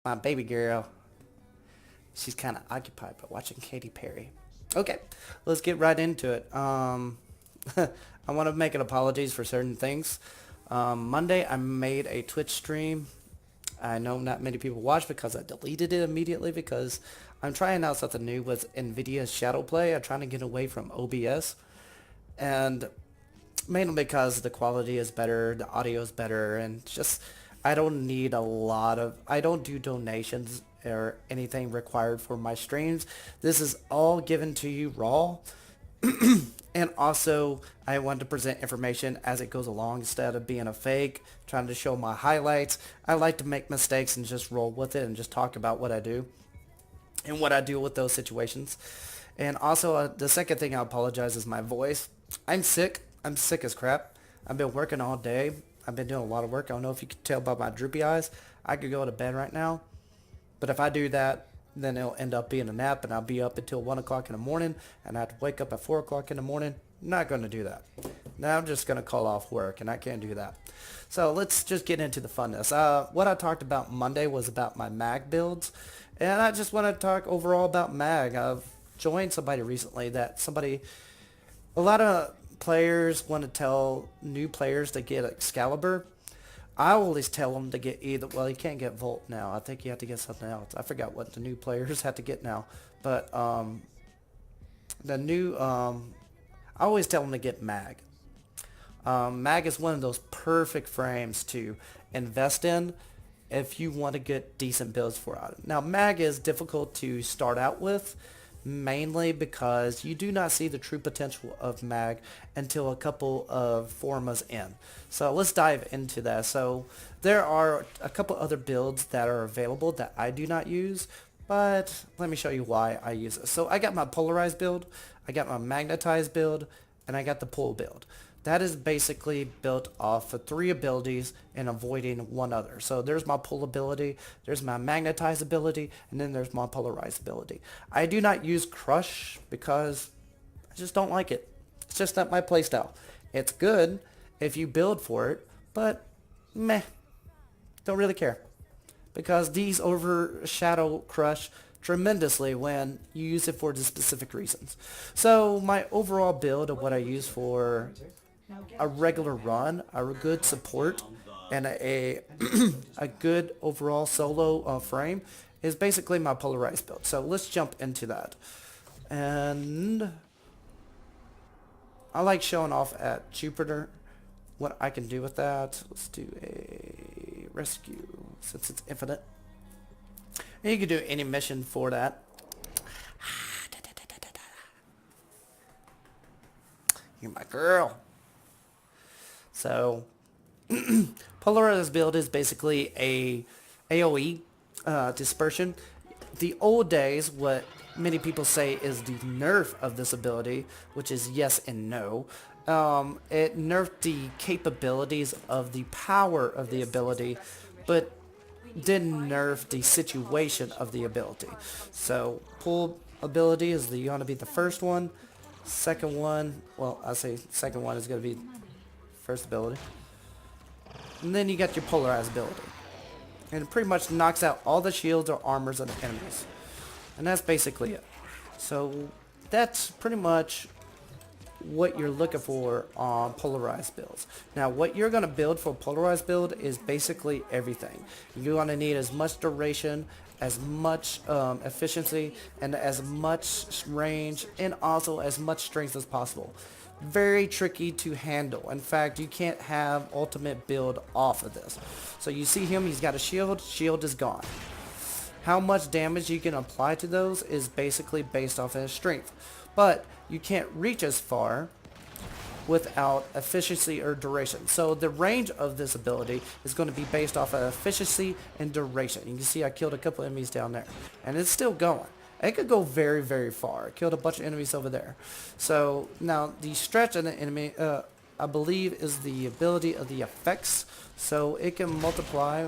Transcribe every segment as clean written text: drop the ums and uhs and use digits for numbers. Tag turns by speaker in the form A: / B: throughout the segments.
A: My baby girl. She's kind of occupied by watching Katy Perry. Okay, let's get right into it. I want to make an apologies for certain things. Monday, I made a Twitch stream. I know not many people watched because I deleted it immediately because I'm trying out something new with NVIDIA Shadow Play. I'm trying to get away from OBS. And mainly because the quality is better, the audio is better, and just I don't need a lot of I don't do donations or anything required for my streams. This is all given to you raw. And also, I want to present information as it goes along instead of being a fake, trying to show my highlights. I like to make mistakes and just roll with it and just talk about what I do and what I do with those situations. And also, the second thing I apologize is my voice. I'm sick. I'm sick as crap. I've been working all day. I've been doing a lot of work. I don't know if you can tell by my droopy eyes. I could go to bed right now. But if I do that, then it'll end up being a nap, and I'll be up until 1 o'clock in the morning, and I have to wake up at 4 o'clock in the morning. Not going to do that. Now I'm just going to call off work, and I can't do that. So let's just get into the funness. What I talked about Monday was about my mag builds, and I just want to talk overall about mag. I've joined somebody recently a lot of players want to tell new players to get Excalibur. I always tell them to get either, well, you can't get Volt now. I think you have to get something else. I forgot what the new players have to get now. But the new, I always tell them to get Mag. Mag is one of those perfect frames to invest in if you want to get decent builds for it. Now, Mag is difficult to start out with, mainly because you do not see the true potential of mag until a couple of formas in. So let's dive into that. So there are a couple other builds that are available that I do not use, but let me show you why I use it. So I got my Polaris build, I got my magnetized build, and I got the pull build. That is basically built off of 3 abilities and avoiding one other. So there's my pull ability, there's my magnetize ability, and then there's my polarized ability. I do not use crush because I just don't like it. It's just not my playstyle. It's good if you build for it, but meh, don't really care. Because these overshadow crush tremendously when you use it for the specific reasons. So my overall build of what I use for a regular run, a good support, and a a good overall solo frame is basically my polarized build. So let's jump into that. And I like showing off at Jupiter what I can do with that. Let's do a rescue since it's infinite. And you can do any mission for that. You're my girl. So, Polaris build is basically a AoE dispersion. The old days, what many people say is the nerf of this ability, which is yes and no. It nerfed the capabilities of the power of the ability, but didn't nerf the situation of the ability. So pull ability is going to be the first one. Second one, well, I say second one is going to be first ability. And then you got your polarized ability. And it pretty much knocks out all the shields or armors of the enemies. And that's basically it. So that's pretty much what you're looking for on polarized builds. Now what you're going to build for polarized build is basically everything. You're going to need as much duration, as much efficiency, and as much range, and also as much strength as possible. Very tricky to handle. In fact, you can't have ultimate build off of this. So you see him, he's got a shield, shield is gone. How much damage you can apply to those is basically based off of his strength. But you can't reach as far without efficiency or duration. So the range of this ability is going to be based off of efficiency and duration. You can see I killed a couple enemies down there. And it's still going. It could go very, very far. I killed a bunch of enemies over there. So now the stretch of the enemy, I believe, is the ability of the effects. So it can multiply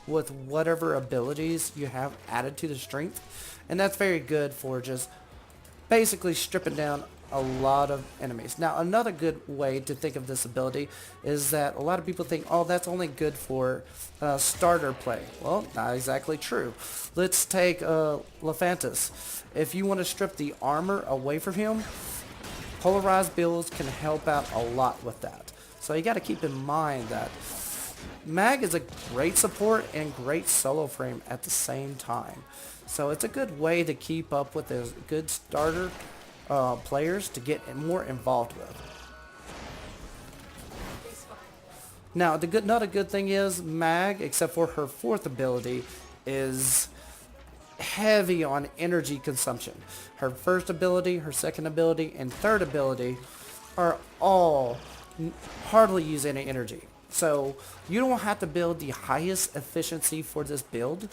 A: with whatever abilities you have added to the strength. And that's very good for just basically stripping down a lot of enemies. Now, another good way to think of this ability is that a lot of people think, oh, that's only good for starter play. Well, not exactly true. Let's take Lephantis. If you want to strip the armor away from him, Polaris builds can help out a lot with that. So you got to keep in mind that Mag is a great support and great solo frame at the same time. So it's a good way to keep up with those good starter players to get more involved with. Now, another good thing is Mag, except for her fourth ability, is heavy on energy consumption. Her first ability, her second ability, and third ability are all hardly use any energy. So you don't have to build the highest efficiency for this build,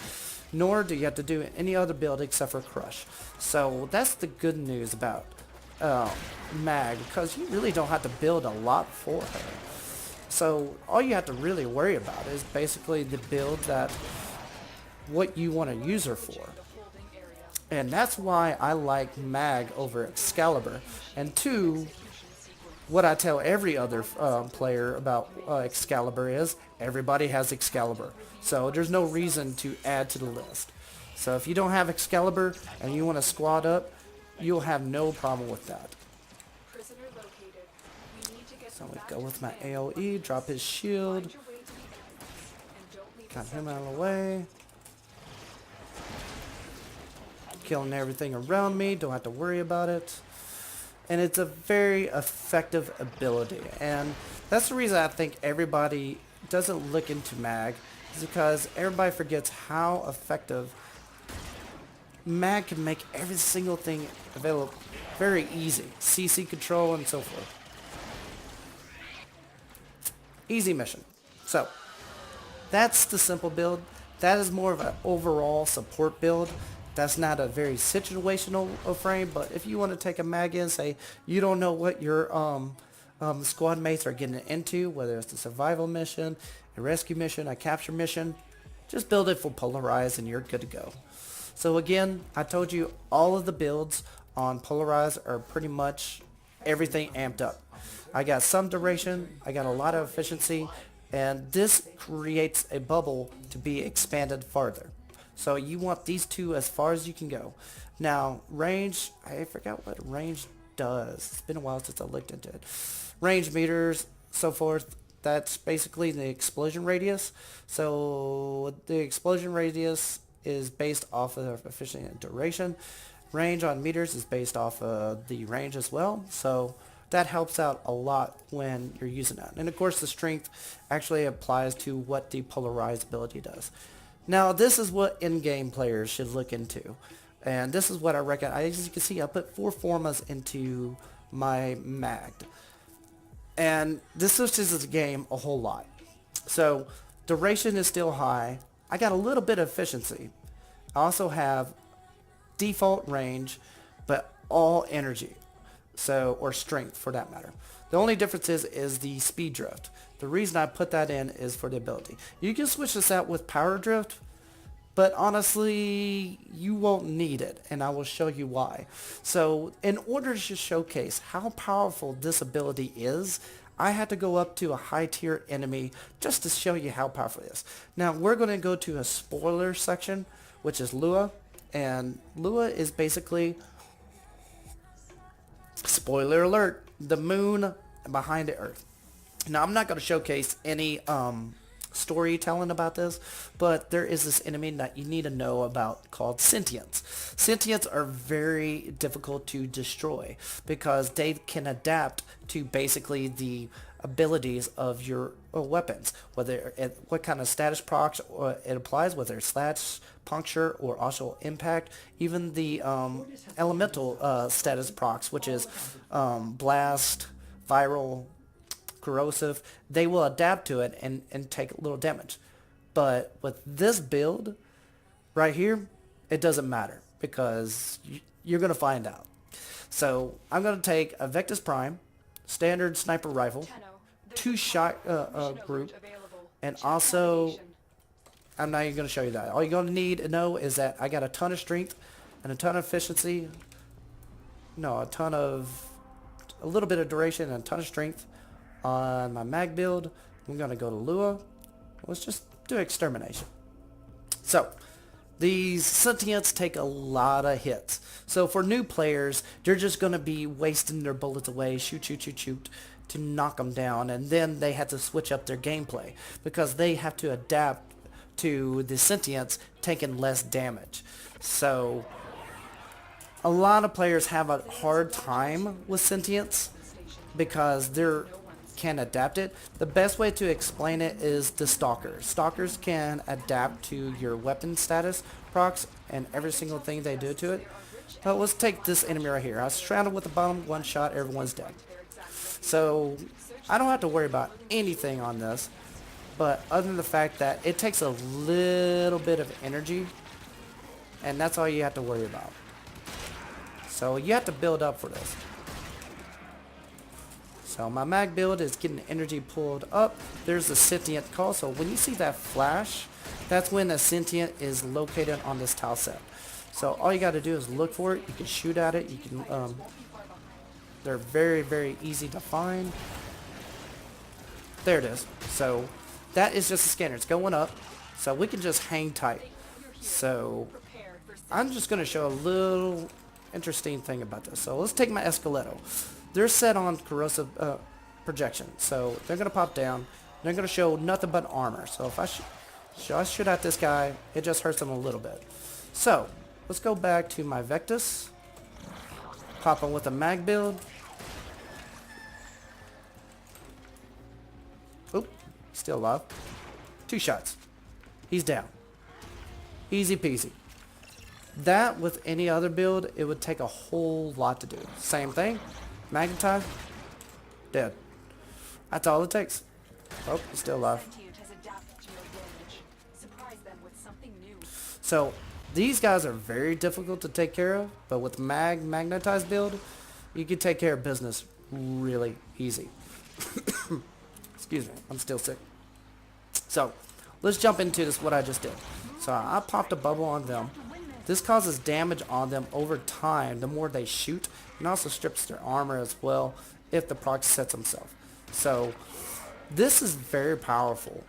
A: nor do you have to do any other build except for Crush. So that's the good news about Mag, because you really don't have to build a lot for her. So all you have to really worry about is basically the build that what you want to use her for. And that's why I like Mag over Excalibur. And two, what I tell every other player about Excalibur is everybody has Excalibur. So there's no reason to add to the list. So if you don't have Excalibur and you want to squad up, you'll have no problem with that. So we go with my AoE, drop his shield. Got him out of the way. Killing everything around me, don't have to worry about it. And it's a very effective ability, and that's the reason I think everybody doesn't look into Mag, is because everybody forgets how effective Mag can make every single thing available very easy. CC control and so forth. Easy mission. So that's the simple build. That is more of an overall support build. That's not a very situational frame, but if you want to take a Mag in, say you don't know what your squad mates are getting into, whether it's a survival mission, a rescue mission, a capture mission, just build it for Polarize and you're good to go. So again, I told you all of the builds on Polarize are pretty much everything amped up. I got some duration, I got a lot of efficiency, and this creates a bubble to be expanded farther. So you want these two as far as you can go. Now, range, I forgot what range does. It's been a while since I looked into it. Range meters, so forth, that's basically the explosion radius. So the explosion radius is based off of efficiency and duration. Range on meters is based off of the range as well. So that helps out a lot when you're using that. And of course the strength actually applies to what the polarized ability does. Now this is what in-game players should look into. And this is what I reckon. As you can see, I put 4 formas into my Mag. And this switches the game a whole lot. So duration is still high. I got a little bit of efficiency. I also have default range, but all energy. So, or strength for that matter. The only difference is the speed drift. The reason I put that in is for the ability. You can switch this out with power drift, but honestly, you won't need it, and I will show you why. So, in order to showcase how powerful this ability is, I had to go up to a high tier enemy just to show you how powerful it is. Now, we're going to go to a spoiler section, which is Lua, and Lua is basically, spoiler alert, the moon behind the earth. Now, I'm not going to showcase any storytelling about this, but there is this enemy that you need to know about called Sentients. Sentients are very difficult to destroy because they can adapt to basically the abilities of your weapons, whether what kind of status procs it applies, whether it's slash, puncture, or also impact, even the elemental status procs, which is blast, viral, corrosive. They will adapt to it and take a little damage. But with this build right here, it doesn't matter because you're going to find out. So I'm going to take a Vectis Prime, standard sniper rifle, 2-shot group, and also, I'm not even going to show you that. All you're going to need to know is that I got a ton of strength and a ton of efficiency. No, a ton of a little bit of duration and a ton of strength on my mag build. I'm going to go to Lua. Let's just do extermination. So, these sentients take a lot of hits. So for new players, they're just going to be wasting their bullets away, shoot, shoot, shoot, shoot, to knock them down. And then they have to switch up their gameplay because they have to adapt to the sentients taking less damage. So a lot of players have a hard time with sentients because they're can adapt it. The best way to explain it is the stalkers. Stalkers can adapt to your weapon status procs and every single thing they do to it. But let's take this enemy right here. I was surrounded with a bomb, one shot, everyone's dead. So I don't have to worry about anything on this, but other than the fact that it takes a little bit of energy, and that's all you have to worry about. So you have to build up for this. So my mag build is getting energy pulled up. There's a sentient call. So when you see that flash, that's when a sentient is located on this tile set. So all you got to do is look for it. You can shoot at it. You can. They're very, very easy to find. There it is. So that is just a scanner. It's going up. So we can just hang tight. So I'm just going to show a little interesting thing about this. So let's take my Esqueleto. They're set on corrosive projection, so they're going to pop down. They're going to show nothing but armor. So if I shoot at this guy, it just hurts him a little bit. So let's go back to my Vectus. Pop him with a mag build. Oop, still alive. 2 shots. He's down. Easy peasy. That with any other build, it would take a whole lot to do. Same thing. Magnetize, dead. That's all it takes. Oh, he's still alive. So these guys are very difficult to take care of, but with magnetized build, you can take care of business really easy. Excuse me, I'm still sick. So let's jump into this, what I just did. So I popped a bubble on them. This causes damage on them over time the more they shoot, and also strips their armor as well if the proc sets himself. So this is very powerful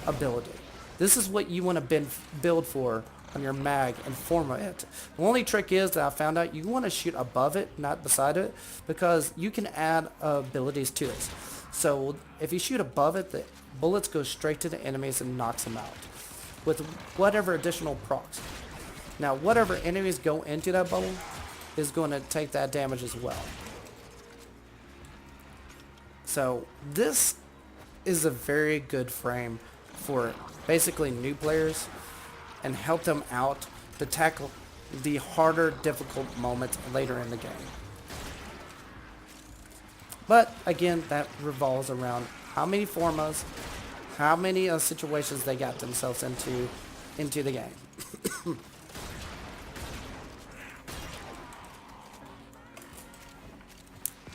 A: ability. This is what you want to build for on your mag and form it. The only trick is that I found out you want to shoot above it, not beside it, because you can add abilities to this. So if you shoot above it, the bullets go straight to the enemies and knocks them out with whatever additional procs. Now, whatever enemies go into that bubble is going to take that damage as well. So, this is a very good frame for basically new players and help them out to tackle the harder, difficult moments later in the game. But, again, that revolves around how many formas, how many situations they got themselves into the game.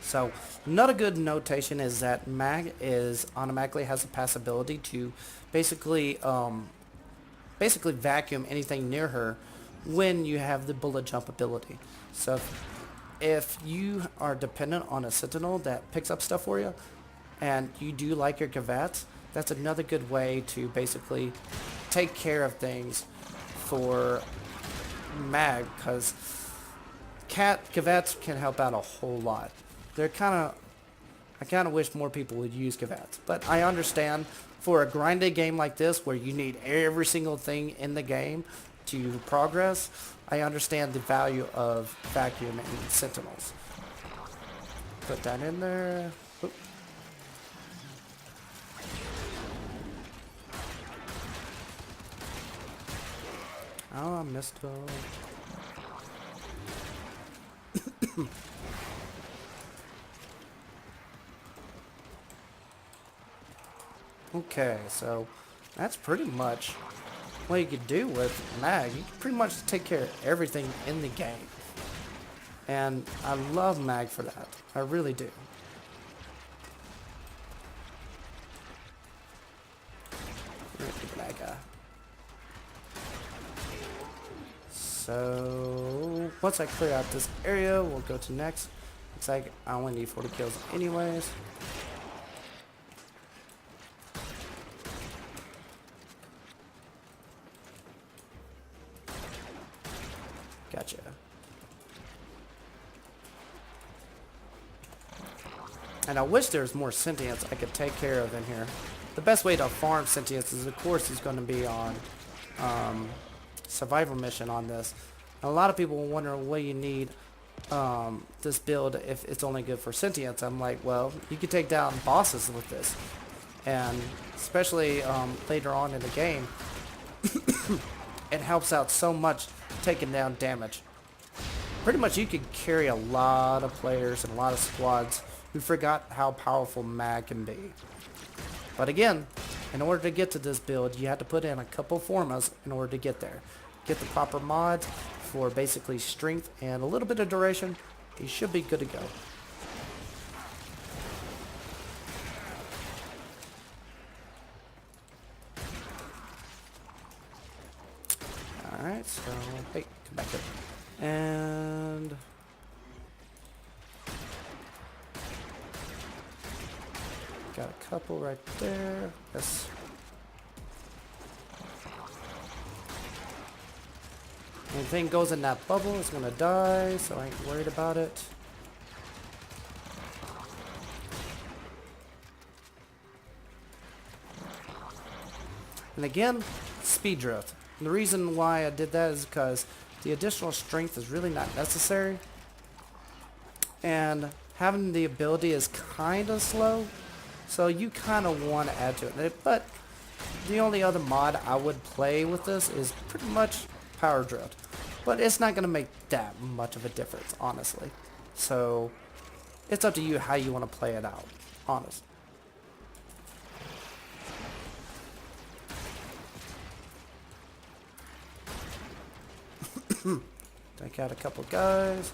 A: So another good notation is that mag automatically has the passability to basically vacuum anything near her when you have the bullet jump ability. So if you are dependent on a sentinel that picks up stuff for you and you do like your Gavats, that's another good way to basically take care of things for mag, because Gavats can help out a whole lot. I kind of wish more people would use Gavats, but I understand for a grinded game like this where you need every single thing in the game to progress, I understand the value of vacuum and sentinels. Put that in there. Oop. Oh, I missed it. Okay, so that's pretty much what you could do with mag. You can pretty much take care of everything in the game. And I love mag for that. I really do. So once I clear out this area, we'll go to next. Looks like I only need 40 kills anyways. Gotcha. And I wish there was more sentience I could take care of in here. The best way to farm sentience is, of course, is going to be on survival mission on this. And a lot of people wonder what you need this build if it's only good for sentience. I'm like, well, you can take down bosses with this. And especially later on in the game, it helps out so much taking down damage. Pretty much you could carry a lot of players and a lot of squads who forgot how powerful mag can be. But again, in order to get to this build, you have to put in a couple formas in order to get there. Get the proper mods for basically strength and a little bit of duration. You should be good to go. Alright, so, hey, come back here. And got a couple right there. Yes. Anything goes in that bubble is gonna die, so I ain't worried about it. And again, speed drift. And the reason why I did that is because the additional strength is really not necessary. And having the ability is kind of slow. So you kind of want to add to it. But the only other mod I would play with this is pretty much power drift. But it's not going to make that much of a difference, honestly. So it's up to you how you want to play it out, honestly. Take out a couple guys.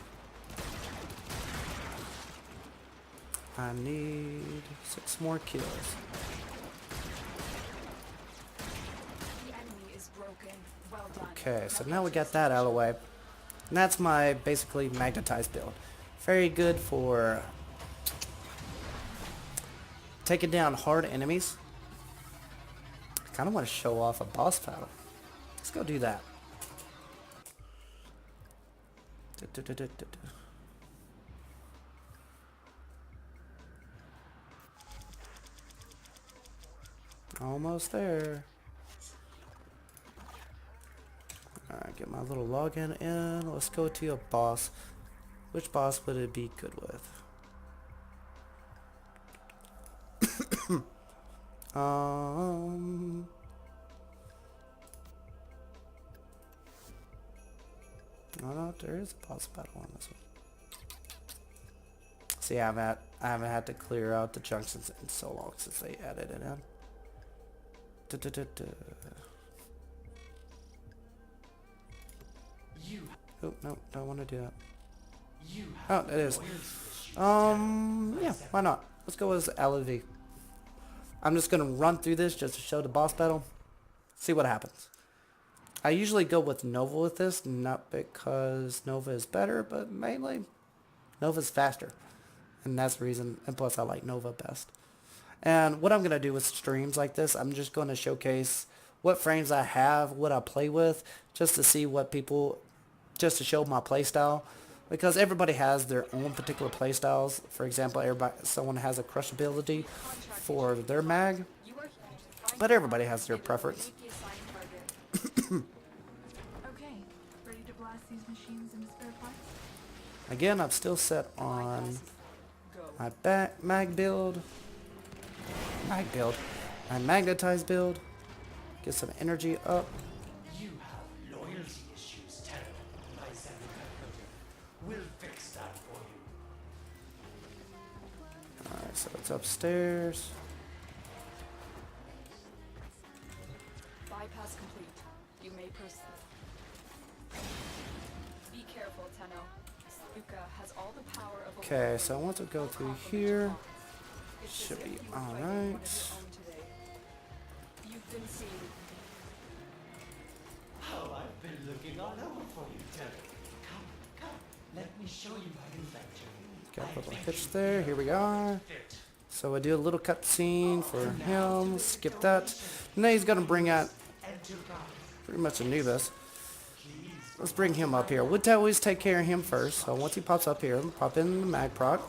A: I need 6 more kills.
B: The enemy is broken. Well done.
A: Okay, so now we got that out of the way. And that's my basically magnetized build. Very good for taking down hard enemies. I kind of want to show off a boss battle. Let's go do that. Almost there. Alright, get my little login in. Let's go to a boss. Which boss would it be good with? Oh no, there is a boss battle on this one. See, I haven't had to clear out the chunks in so long since they added it in. Oh no, don't want to do that. Oh, it is. Yeah, why not? Let's go with LV. I'm just gonna run through this just to show the boss battle. See what happens. I usually go with Nova with this, not because Nova is better, but mainly Nova's faster. And that's the reason, and plus I like Nova best. And what I'm going to do with streams like this, I'm just going to showcase what frames I have, what I play with, just to see what people, just to show my playstyle. Because everybody has their own particular playstyles. For example, someone has a crush ability for their mag, but everybody has their preference. Again, I'm still set on my mag build, my magnetized build. Get some energy up.
C: You have loyalty issues, Terra. My semiconductor will fix that for you.
A: Alright, so it's upstairs.
B: Bypass complete. You may proceed. Be careful, Tenno. Luca has all the power of
A: Okay, so I want to go through here. Should be alright.
B: You've been seen.
C: Oh, I've been looking all over for you, Terra. Come, let me show you my invention.
A: Got a little hitch there. Here we are. So I do a little cutscene for him. Skip that. Now he's gonna bring out pretty much Anubis. Let's bring him up here. We'll always take care of him first. So once he pops up here, pop in the mag proc.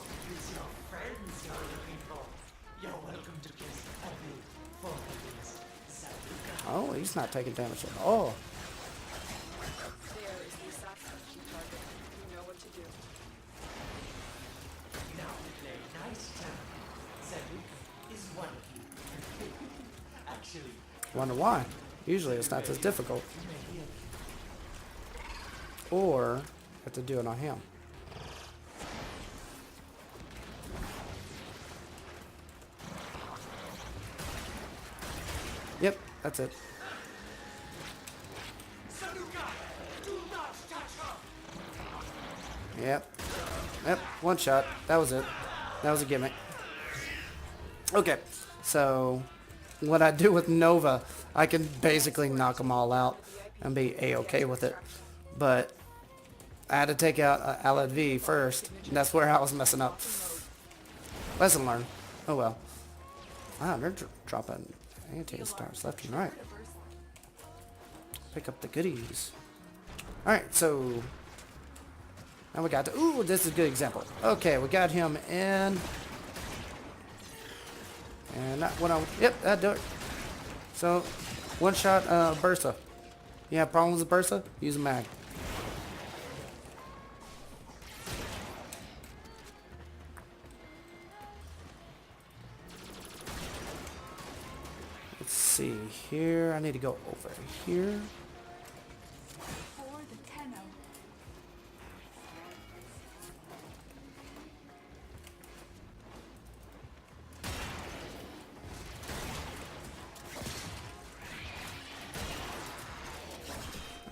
A: Oh, he's not taking damage at all.
B: There is the assassination target. You know what to do.
C: Now play nice time. Zaduk is one of you. Actually,
A: Wonder why. Usually it's not as difficult. Or have to do it on him. Yep, that's it. Yep. Yep, one shot. That was it. That was a gimmick. Okay, so what I do with Nova, I can basically knock them all out and be a-okay with it. But I had to take out Alad V first, and that's where I was messing up. Lesson learned. Oh well. Wow, they're dropping anti-stars left and right. Pick up the goodies. Alright, so now we got to, ooh, this is a good example. Okay, we got him in. And that one, yep, that do it. So, one shot, Bursa. You have problems with Bursa? Use a mag. Let's see here. I need to go over here.
B: For the Tenno.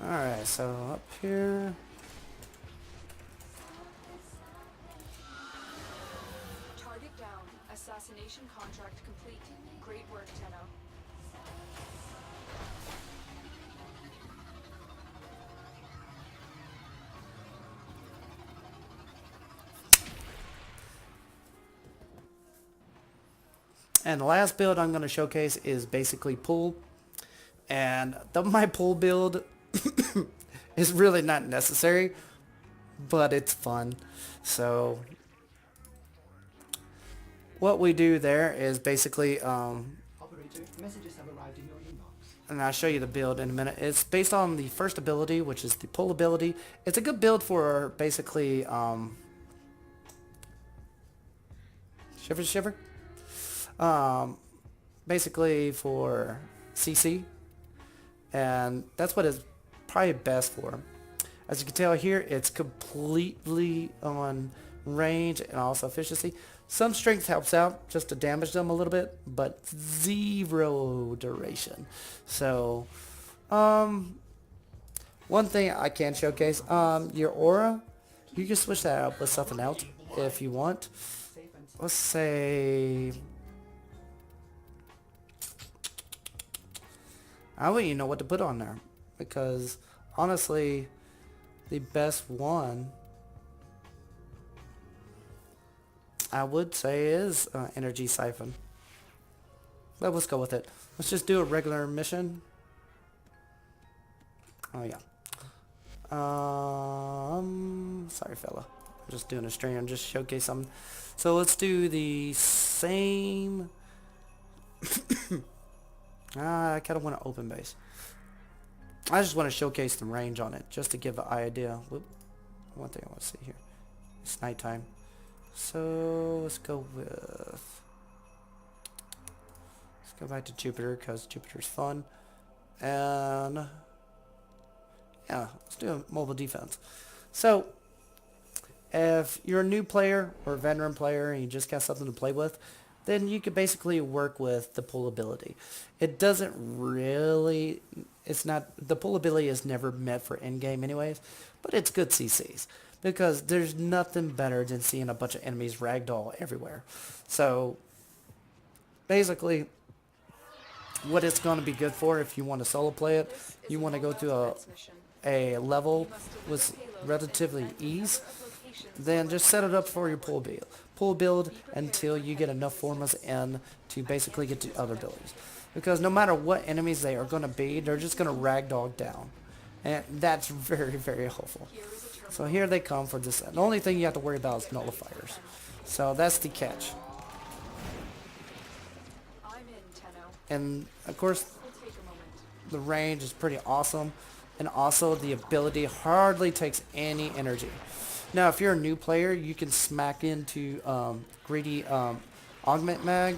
A: Alright, so up here.
B: Target down. Assassination contract complete. Great work, Tenno.
A: And the last build I'm going to showcase is basically pool. And my pool build is really not necessary, but it's fun. So what we do there is basically,
D: Operator, messages have arrived in your inbox.
A: and I'll show you the build in a minute. It's based on the first ability, which is the pull ability. It's a good build for basically shiver. Basically for CC, and that's what it's probably best for. As you can tell here, it's completely on range and also efficiency. Some strength helps out just to damage them a little bit, but 0 duration. So one thing I can showcase, your aura, you can switch that up with something else if you want. Let's say, I wouldn't even know what to put on there, because honestly the best one I would say is Energy Siphon. But let's go with it. Let's just do a regular mission. Oh yeah. Sorry fella. I'm just doing a stream and just showcase something. So let's do the same. I kind of want to open base. I just want to showcase the range on it, just to give an idea. Whoop. One thing I want to see here. It's nighttime. So let's go with. Let's go back to Jupiter, because Jupiter's fun. And yeah, let's do a mobile defense. So if you're a new player or a veteran player and you just got something to play with, then you could basically work with the pull ability. It doesn't really, it's not, the pull ability is never meant for in-game anyways, but it's good CCs, because there's nothing better than seeing a bunch of enemies ragdoll everywhere. So basically what it's going to be good for, if you want to solo play it, you want to go through a level with relatively ease, then just set it up for your pull build until you get enough formulas in to basically get to other abilities. Because no matter what enemies they are going to be, they're just going to ragdoll down. And that's very, very helpful. So here they come for this. The only thing you have to worry about is nullifiers. So that's the catch.
B: I'm in, Tenno.
A: And of course,
B: Will take a moment.
A: the range is pretty awesome. And also the ability hardly takes any energy. Now if you're a new player, you can smack into greedy augment mag.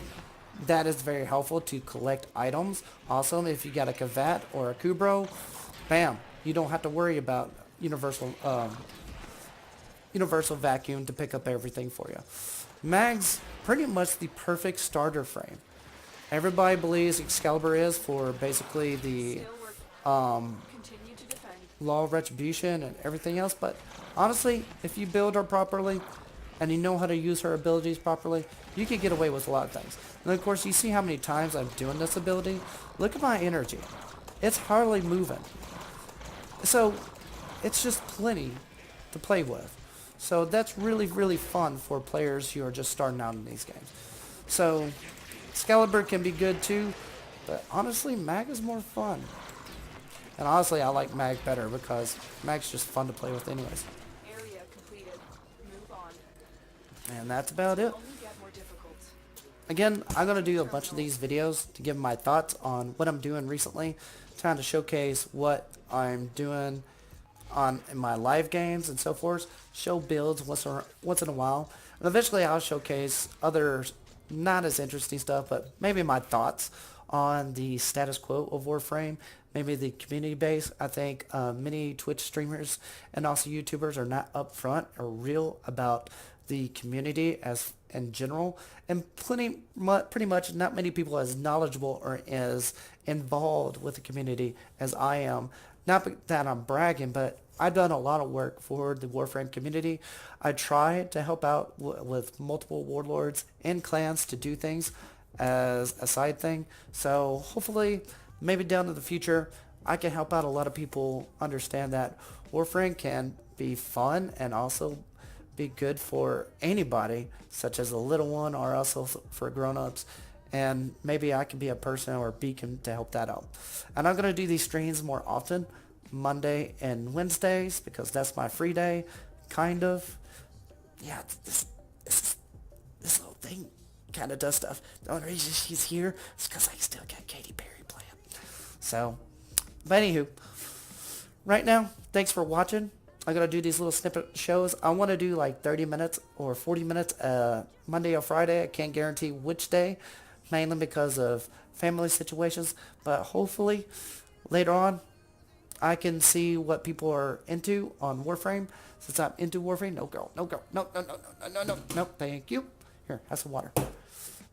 A: That is very helpful to collect items. Also, if you got a Kavat or a Kubro, bam, you don't have to worry about universal vacuum to pick up everything for you. Mag's pretty much the perfect starter frame. Everybody believes Excalibur is for basically the
B: Still working. Continue to defend.
A: law of retribution and everything else, but honestly, if you build her properly and you know how to use her abilities properly, you can get away with a lot of things. And of course, you see how many times I'm doing this ability. Look at my energy. It's hardly moving. So it's just plenty to play with. So that's really, really fun for players who are just starting out in these games. So Excalibur can be good too, but honestly, Mag is more fun. And honestly, I like Mag better because Mag's just fun to play with anyways.
B: Area completed. Move on.
A: And that's about it.
B: Only get more difficult.
A: Again, I'm going to do a bunch of these videos to give my thoughts on what I'm doing recently, trying to showcase what I'm doing in my live games and so forth, show builds once in a while, and eventually I'll showcase other not as interesting stuff, but maybe my thoughts on the status quo of Warframe, maybe the community base. I think many Twitch streamers and also YouTubers are not upfront or real about the community as in general, and pretty much not many people as knowledgeable or as involved with the community as I am. Not that I'm bragging, but I've done a lot of work for the Warframe community. I try to help out with multiple warlords and clans to do things as a side thing. So hopefully, maybe down in the future, I can help out a lot of people understand that Warframe can be fun and also be good for anybody, such as a little one or also for grown-ups. And maybe I can be a person or a beacon to help that out. And I'm going to do these streams more often, Monday and Wednesdays, because that's my free day, kind of. Yeah, this little thing kind of does stuff. The only reason she's here is because I still got Katy Perry playing. So, but anywho, right now, thanks for watching. I'm going to do these little snippet shows. I want to do like 30 minutes or 40 minutes Monday or Friday. I can't guarantee which day, mainly because of family situations. But hopefully, later on, I can see what people are into on Warframe. Since I'm into Warframe, no girl, no, thank you. Here, have some water.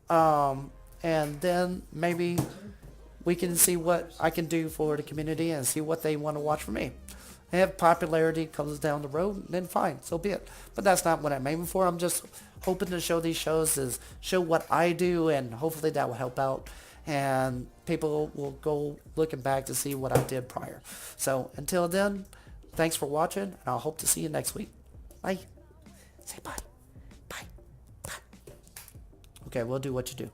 A: And then maybe we can see what I can do for the community and see what they want to watch from me. And if popularity comes down the road, then fine, so be it. But that's not what I'm aiming for. I'm just hoping to show these shows is show what I do, and hopefully that will help out. And people will go looking back to see what I did prior. So until then, thanks for watching, and I'll hope to see you next week. Bye. Say bye. Bye. Bye. Okay, we'll do what you do.